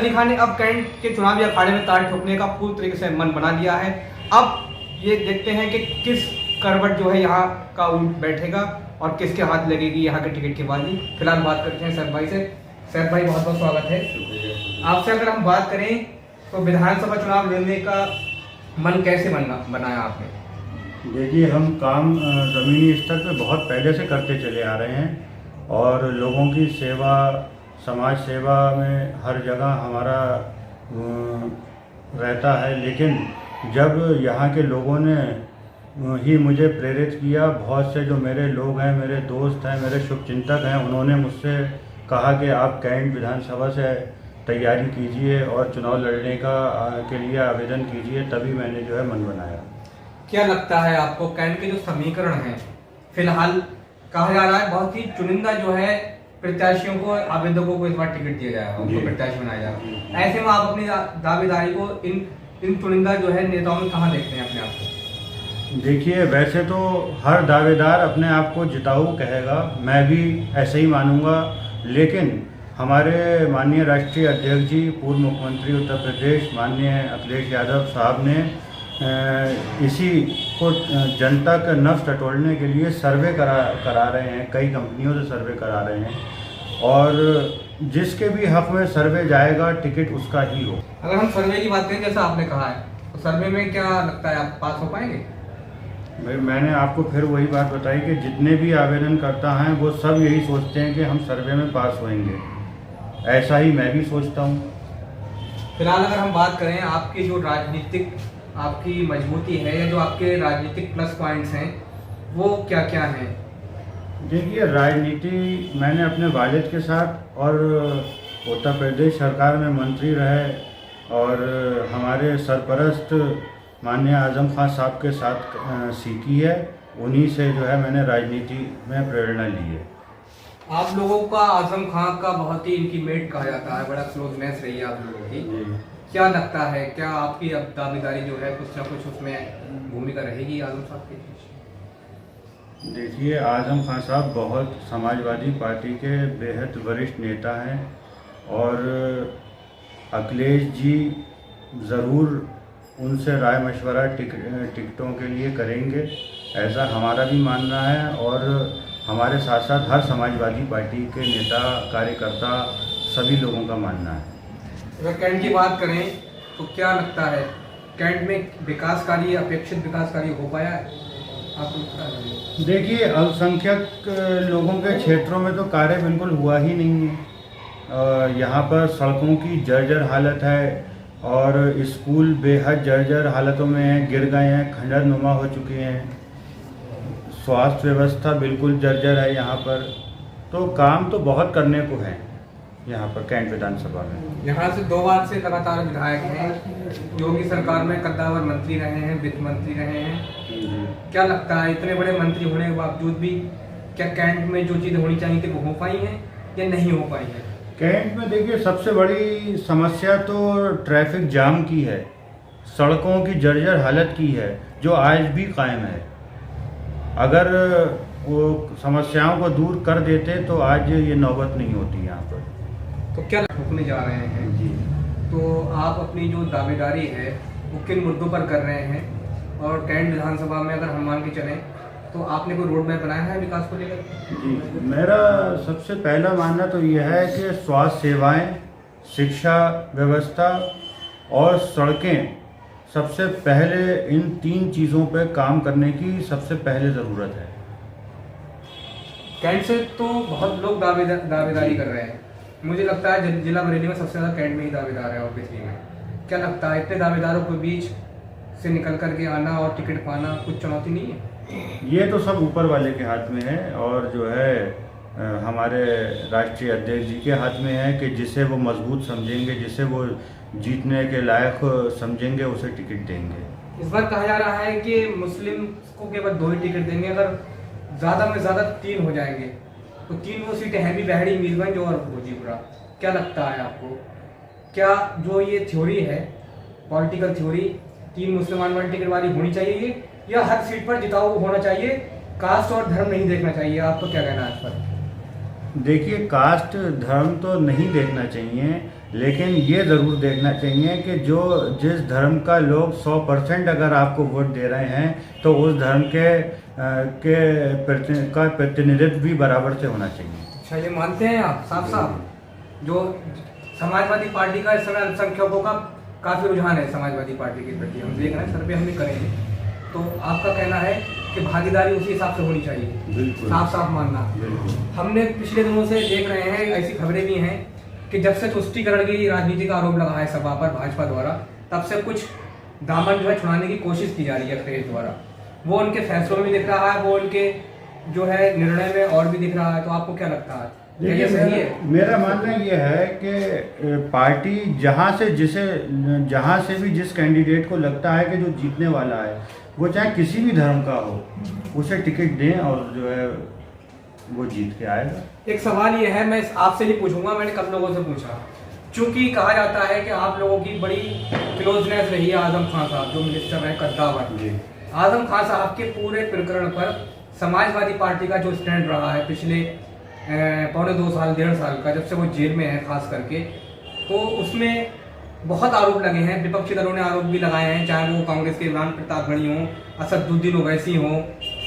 अली खान ने अब कैंट के चुनावी अखाड़े में ताल ठोकने का पूरी तरीके से मन बना लिया है। अब ये देखते हैं कि किस करवट जो है यहाँ का ऊँट बैठेगा और किसके हाथ लगेगी यहाँ के टिकट की बाजी। फिलहाल बात करते हैं सैफ भाई से। सैफ भाई, बहुत बहुत स्वागत है आपसे। अगर हम बात करें तो विधानसभा चुनाव लड़ने का मन कैसे बनाया आपने? देखिए, हम काम ज़मीनी स्तर पे बहुत पहले से करते चले आ रहे हैं और लोगों की सेवा, समाज सेवा में हर जगह हमारा रहता है। लेकिन जब यहाँ के लोगों ने ही मुझे प्रेरित किया, बहुत से जो मेरे लोग हैं, मेरे दोस्त हैं, मेरे शुभचिंतक हैं, उन्होंने मुझसे कहा कि आप कैंट विधानसभा से तैयारी कीजिए और चुनाव लड़ने के लिए आवेदन कीजिए, तभी मैंने जो है मन बनाया। क्या लगता है आपको कैंट के जो समीकरण हैं, फिलहाल कहा जा रहा है बहुत ही चुनिंदा जो है प्रत्याशियों को, आवेदकों को इस बार टिकट दिया जाएगा, उनको प्रत्याशी बनाया जाएगा। ऐसे में आप अपनी दावेदारी को इन चुनिंदा जो है नेताओं में कहाँ देखते हैं अपने आप को? देखिए, वैसे तो हर दावेदार अपने आप को जिताऊ कहेगा, मैं भी ऐसे ही मानूंगा। लेकिन हमारे माननीय राष्ट्रीय अध्यक्ष जी, पूर्व मुख्यमंत्री उत्तर प्रदेश माननीय अखिलेश यादव साहब ने इसी को जनता का नफ्स टटोलने के लिए सर्वे करा रहे हैं, कई कंपनियों से सर्वे करा रहे हैं और जिसके भी हक में सर्वे जाएगा टिकट उसका ही हो। अगर हम सर्वे की बात करें, जैसा आपने कहा है, तो सर्वे में क्या लगता है आप पास हो पाएंगे? मैंने आपको फिर वही बात बताई कि जितने भी आवेदन करता हैं वो सब यही सोचते हैं कि हम सर्वे में पास होंगे। ऐसा ही मैं भी सोचता हूँ। फिलहाल अगर हम बात करें आपकी जो राजनीतिक आपकी मजबूती है या जो आपके राजनीतिक प्लस पॉइंट्स हैं, वो क्या क्या हैं? देखिए, राजनीति मैंने अपने वालिद के साथ और उत्तर प्रदेश सरकार में मंत्री रहे और हमारे सरपरस्त माननीय आजम खान साहब के साथ सीखी है। उन्हीं से जो है मैंने राजनीति में प्रेरणा ली है। आप लोगों का आजम खान का बहुत ही इंटीमेट कहा जाता है, बड़ा क्लोजनेस रही है आप लोगों की। क्या लगता है, क्या आपकी अब दावेदारी जो है कुछ ना कुछ उसमें भूमिका रहेगी आजम साहब की? देखिए, आजम खान साहब बहुत समाजवादी पार्टी के बेहद वरिष्ठ नेता हैं और अखिलेश जी ज़रूर उनसे राय मशवरा टिकटों के लिए करेंगे, ऐसा हमारा भी मानना है और हमारे साथ साथ हर समाजवादी पार्टी के नेता, कार्यकर्ता, सभी लोगों का मानना है। अगर कैंट की बात करें तो क्या लगता है कैंट में विकास कार्य, अपेक्षित विकास कार्य हो पाया है आपको? देखिए, अल्पसंख्यक लोगों के क्षेत्रों में तो कार्य बिल्कुल हुआ ही नहीं है। यहाँ पर सड़कों की जर्जर हालत है और स्कूल बेहद जर्जर हालतों में हैं, गिर गए हैं, खंडर नुमा हो चुके हैं। स्वास्थ्य व्यवस्था बिल्कुल जर्जर है यहाँ पर। तो काम तो बहुत करने को है यहाँ पर कैंट विधानसभा में। यहाँ से 2 बार से लगातार विधायक हैं, योगी सरकार में कद्दावर मंत्री रहे हैं, वित्त मंत्री रहे हैं। क्या लगता है इतने बड़े मंत्री होने के बावजूद भी क्या कैंट में जो चीज़ें होनी चाहिए थी वो हो पाई हैं या नहीं हो पाई हैं? कैंट में देखिए, सबसे बड़ी समस्या तो ट्रैफिक जाम की है, सड़कों की जर्जर हालत की है, जो आज भी कायम है। अगर वो समस्याओं को दूर कर देते तो आज ये नौबत नहीं होती यहाँ पर। तो क्या ठोकने जा रहे हैं जी? तो आप अपनी जो दावेदारी है वो किन मुद्दों पर कर रहे हैं? और कैंट विधानसभा में अगर हम मान के चलें तो आपने कोई रोड मैप बनाया है विकास को लेकर? जी, मेरा सबसे पहला मानना तो यह है कि स्वास्थ्य सेवाएं, शिक्षा व्यवस्था और सड़कें, सबसे पहले इन 3 चीज़ों पे काम करने की सबसे पहले ज़रूरत है। कैंट से तो बहुत लोग दावेदारी कर रहे हैं। मुझे लगता है जिला बरेली में सबसे ज़्यादा कैंट में ही दावेदार है ऑब्वियसली में। क्या लगता है इतने दावेदारों के बीच से निकल करके आना और टिकट पाना कुछ चुनौती नहीं है? ये तो सब ऊपर वाले के हाथ में है और जो है हमारे राष्ट्रीय अध्यक्ष जी के हाथ में है कि जिसे वो मजबूत समझेंगे, जिसे वो जीतने के लायक समझेंगे, उसे टिकट देंगे। इस बार कहा जा रहा है कि मुस्लिम को केवल 2 ही टिकट देंगे, अगर ज़्यादा में ज़्यादा 3 हो जाएंगे तो 3 वो सीटें हैं भी बहरी, मीरगंज और भोजीपुरा। क्या लगता है आपको, क्या जो ये थ्योरी है, पॉलिटिकल थ्योरी, 3 मुसलमान वाली टिकट वाली होनी चाहिए या हर सीट पर जिताऊ होना चाहिए, कास्ट और धर्म नहीं देखना चाहिए? आपको क्या कहना है इस पर? देखिए, कास्ट धर्म तो नहीं देखना चाहिए, लेकिन ये ज़रूर देखना चाहिए कि जो जिस धर्म का लोग 100% अगर आपको वोट दे रहे हैं तो उस धर्म का प्रतिनिधित्व भी बराबर से होना चाहिए। अच्छा, ये मानते हैं आप साफ साफ जो समाजवादी पार्टी का इस समय अल्पसंख्यकों का काफ़ी रुझान है समाजवादी पार्टी के प्रति, हम देख रहे हैं, सर्वे हम भी करेंगे, तो आपका कहना है कि भागीदारी उसी हिसाब से होनी चाहिए, बिल्कुल साफ साफ मानना। हमने पिछले दिनों से देख रहे हैं, ऐसी खबरें भी हैं कि जब से तुष्टीकरण की राजनीति का आरोप लगा है सभा पर भाजपा द्वारा, तब से कुछ दामन जो है छुड़ाने की कोशिश की जा रही है अखिलेश द्वारा। वो उनके फैसलों में भी दिख रहा है, वो उनके जो है निर्णय में और भी दिख रहा है। तो आपको क्या लगता है, क्या ये सही है? मेरा मानना ये है कि पार्टी जहाँ से भी जिस कैंडिडेट को लगता है कि जो जीतने वाला है, वो चाहे किसी भी धर्म का हो, उसे टिकट दें और जो है वो जीत के आएगा। एक सवाल ये है, मैं आपसे ही पूछूंगा, मैंने कब लोगों से पूछा, चूंकि कहा जाता है कि आप लोगों की बड़ी क्लोजनेस रही है आजम खान साहब जो मिनिस्टर है कद्दावर। आजम खान साहब के पूरे प्रकरण पर समाजवादी पार्टी का जो स्टैंड रहा है पिछले पौने 2 साल 1.5 साल का, जब से वो जेल में है खास करके, तो उसमें बहुत आरोप लगे हैं, विपक्षी दलों ने आरोप भी लगाए हैं, चाहे वो कांग्रेस के इमरान प्रतापगढ़ी हों, असदुद्दीन ओवैसी हों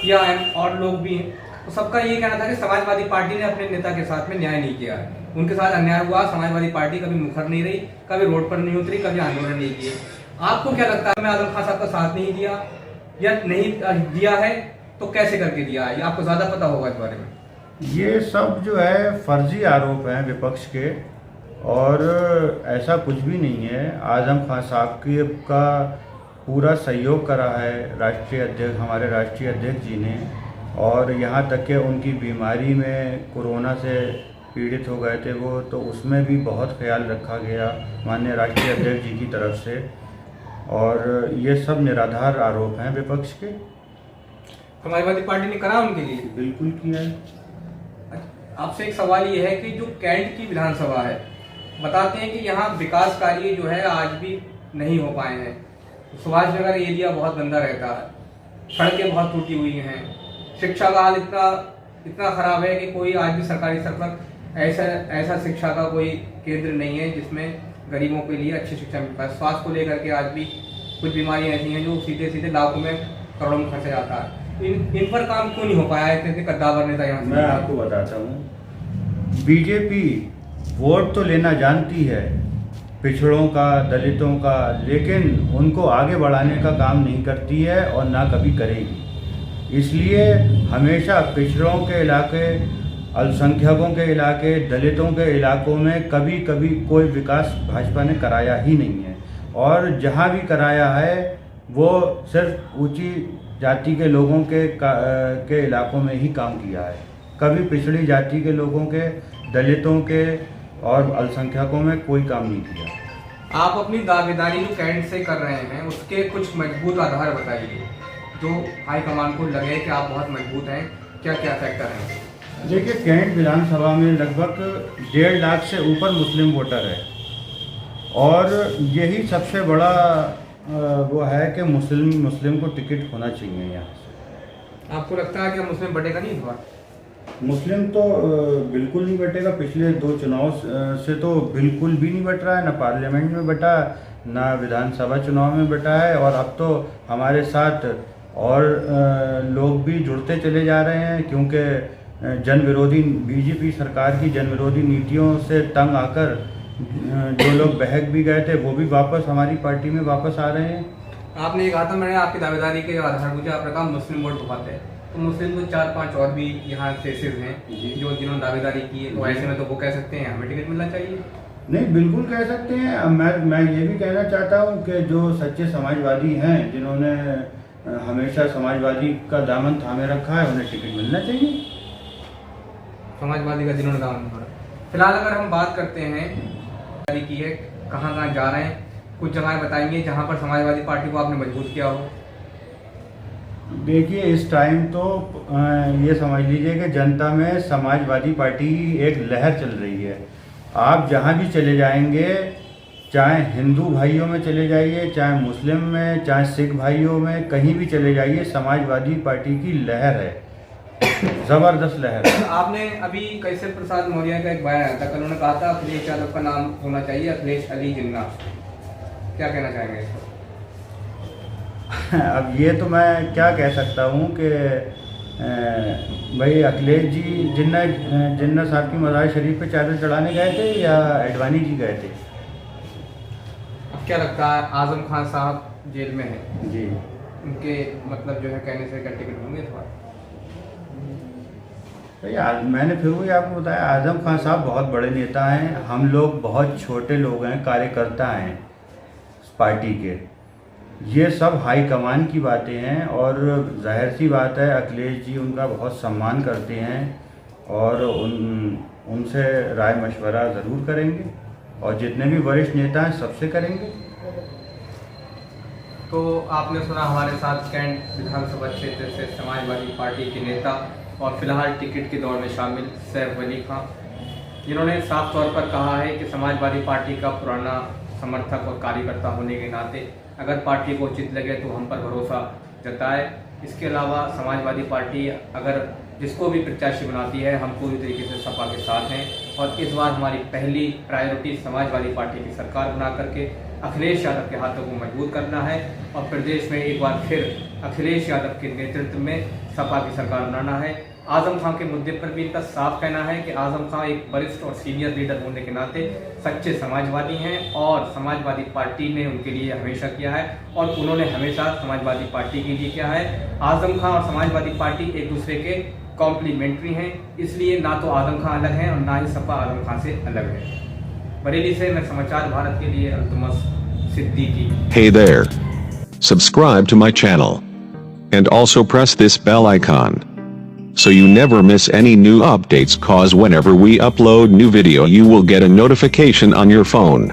या और लोग भी हैं। तो सबका ये कहना था कि समाजवादी पार्टी ने अपने नेता के साथ में न्याय नहीं किया, उनके साथ अन्याय हुआ। समाजवादी पार्टी कभी मुखर नहीं रही, कभी रोड पर नहीं उतरी, कभी आंदोलन नहीं किए। आपको क्या लगता है, मैं आजम खान साहब का साथ नहीं दिया या नहीं दिया है, तो कैसे करके दिया है? आपको ज़्यादा पता होगा इस बारे में। ये सब जो है फर्जी आरोप हैं विपक्ष के, और ऐसा कुछ भी नहीं है। आजम खान साहब का पूरा सहयोग करा है हमारे राष्ट्रीय अध्यक्ष जी ने, और यहाँ तक कि उनकी बीमारी में कोरोना से पीड़ित हो गए थे वो, तो उसमें भी बहुत ख्याल रखा गया माननीय राष्ट्रीय अध्यक्ष जी की तरफ से। और ये सब निराधार आरोप हैं विपक्ष के। समाजवादी पार्टी ने करा उनके लिए? बिल्कुल किया है। आपसे एक सवाल ये है कि जो कैंट की विधानसभा है, बताते हैं कि यहाँ विकास कार्य जो है आज भी नहीं हो पाए हैं। सुभाष नगर एरिया बहुत गंदा रहता है, सड़कें बहुत टूटी हुई हैं, शिक्षा का हाल इतना खराब है कि कोई आज भी सरकारी स्तर पर ऐसा शिक्षा का कोई केंद्र नहीं है जिसमें गरीबों के लिए अच्छी शिक्षा मिल पाए। स्वास्थ्य को लेकर के आज भी कुछ बीमारियां ऐसी हैं जो सीधे लाखों में करोड़ों में खर्चा जाता है। इन पर काम क्यों नहीं हो पाया है? इतने कद्दावर नेता यहाँ। मैं आपको बताता हूँ, बीजेपी वोट तो लेना जानती है पिछड़ों का, दलितों का, लेकिन उनको आगे बढ़ाने का काम नहीं करती है और ना कभी करेगी। इसलिए हमेशा पिछड़ों के इलाके, अल्पसंख्यकों के इलाके, दलितों के इलाकों में कभी कोई विकास भाजपा ने कराया ही नहीं है, और जहाँ भी कराया है वो सिर्फ ऊंची जाति के लोगों के इलाकों में ही काम किया है। कभी पिछड़ी जाति के लोगों के, दलितों के और अल्पसंख्यकों में कोई काम नहीं किया। आप अपनी दावेदारी जो कैंट से कर रहे हैं उसके कुछ मजबूत आधार बताइए, जो हाईकमान को लगे कि आप बहुत मजबूत हैं। क्या क्या फैक्टर हैं? देखिए, कैंट विधानसभा में लगभग 1.5 लाख से ऊपर मुस्लिम वोटर है, और यही सबसे बड़ा वो है कि मुस्लिम को टिकट होना चाहिए यहाँ से। आपको लगता है कि मुस्लिम बटेगा नहीं इस बार? मुस्लिम तो बिल्कुल नहीं बटेगा। पिछले 2 चुनाव से तो बिल्कुल भी नहीं बट रहा है, ना पार्लियामेंट में बटा, ना विधानसभा चुनाव में बटा है, और अब तो हमारे साथ और लोग भी जुड़ते चले जा रहे हैं, क्योंकि जनविरोधी बीजेपी सरकार की जनविरोधी नीतियों से तंग आकर जो लोग बहक भी गए थे वो भी वापस हमारी पार्टी में वापस आ रहे हैं। आपने कहा था, मैंने आपकी दावेदारी के आधार मुझे आपने कहा मुस्लिम वोट बहुत है, तो मुस्लिम तो 4-5 और भी यहाँ फेसेस हैं जिन्होंने दावेदारी की है, तो ऐसे में तो वो कह सकते हैं हमें टिकट मिलना चाहिए। नहीं, बिल्कुल कह सकते हैं। मैं ये भी कहना चाहता हूँ कि जो सच्चे समाजवादी हैं, जिन्होंने हमेशा समाजवादी का दामन थामे रखा है, उन्हें टिकट मिलना चाहिए। समाजवादी का जिन्होंने दामन थामा। फिलहाल अगर हम बात करते हैं की है, कहाँ जा रहे हैं, कुछ जगह बताएंगे जहाँ पर समाजवादी पार्टी को आपने मजबूत किया हो। देखिए, इस टाइम तो ये समझ लीजिए कि जनता में समाजवादी पार्टी की एक लहर चल रही है। आप जहाँ भी चले जाएंगे, चाहे हिंदू भाइयों में चले जाइए, चाहे मुस्लिम में, चाहे सिख भाइयों में, कहीं भी चले जाइए, समाजवादी पार्टी की लहर है। ज़बरदस्त लहर है। आपने अभी कैसर प्रसाद मौर्य का एक बयान आया था, कल उन्होंने कहा था अखिलेश यादव का नाम होना चाहिए अखिलेश अली जिन्ना, क्या कहना चाहेंगे इस पर? अब ये तो मैं क्या कह सकता हूँ कि भाई अखिलेश जी जिन्ना साहब की मज़ार शरीफ पे चादर चढ़ाने गए थे या एडवाणी जी गए थे? अब क्या लगता है, आजम खान साहब जेल में है जी, उनके मतलब जो है कहने से क्या टिकट होंगे इस बार? तो मैंने फिर वही आपको बताया, आजम खान साहब बहुत बड़े नेता हैं, हम लोग बहुत छोटे लोग हैं, कार्यकर्ता हैं पार्टी के। ये सब हाई कमान की बातें हैं और जाहिर सी बात है अखिलेश जी उनका बहुत सम्मान करते हैं और उनसे राय मशवरा ज़रूर करेंगे और जितने भी वरिष्ठ नेता हैं सबसे करेंगे। तो आपने सुना हमारे साथ कैंट विधानसभा क्षेत्र से समाजवादी पार्टी के नेता और फिलहाल टिकट की दौड़ में शामिल सैफ अली खां, जिन्होंने साफ तौर पर कहा है कि समाजवादी पार्टी का पुराना समर्थक और कार्यकर्ता होने के नाते अगर पार्टी को उचित लगे तो हम पर भरोसा जताए। इसके अलावा समाजवादी पार्टी अगर जिसको भी प्रत्याशी बनाती है, हम पूरी तरीके से सपा के साथ हैं और इस बार हमारी पहली प्रायोरिटी समाजवादी पार्टी की सरकार बना करके अखिलेश यादव के हाथों को मजबूत करना है और प्रदेश में एक बार फिर अखिलेश यादव के नेतृत्व में सपा की सरकार बनाना है। आजम खां के मुद्दे पर भी इनका साफ कहना है कि आजम खां एक वरिष्ठ और सीनियर लीडर होने के नाते सच्चे समाजवादी हैं और समाजवादी पार्टी ने उनके लिए हमेशा किया है और उन्होंने हमेशा समाजवादी पार्टी के लिए किया है। आजम खां और समाजवादी पार्टी एक दूसरे के कॉम्प्लीमेंट्री हैं, इसलिए ना तो आजम खां अलग हैं और ना ही सपा आजम खां से अलग है। बरेली से मैं समाचार भारत के लिए Altamas Siddiqui. Hey there. Subscribe to my channel. And also press this bell icon. So you never miss any new updates, cause whenever we upload new video you will get a notification on your phone.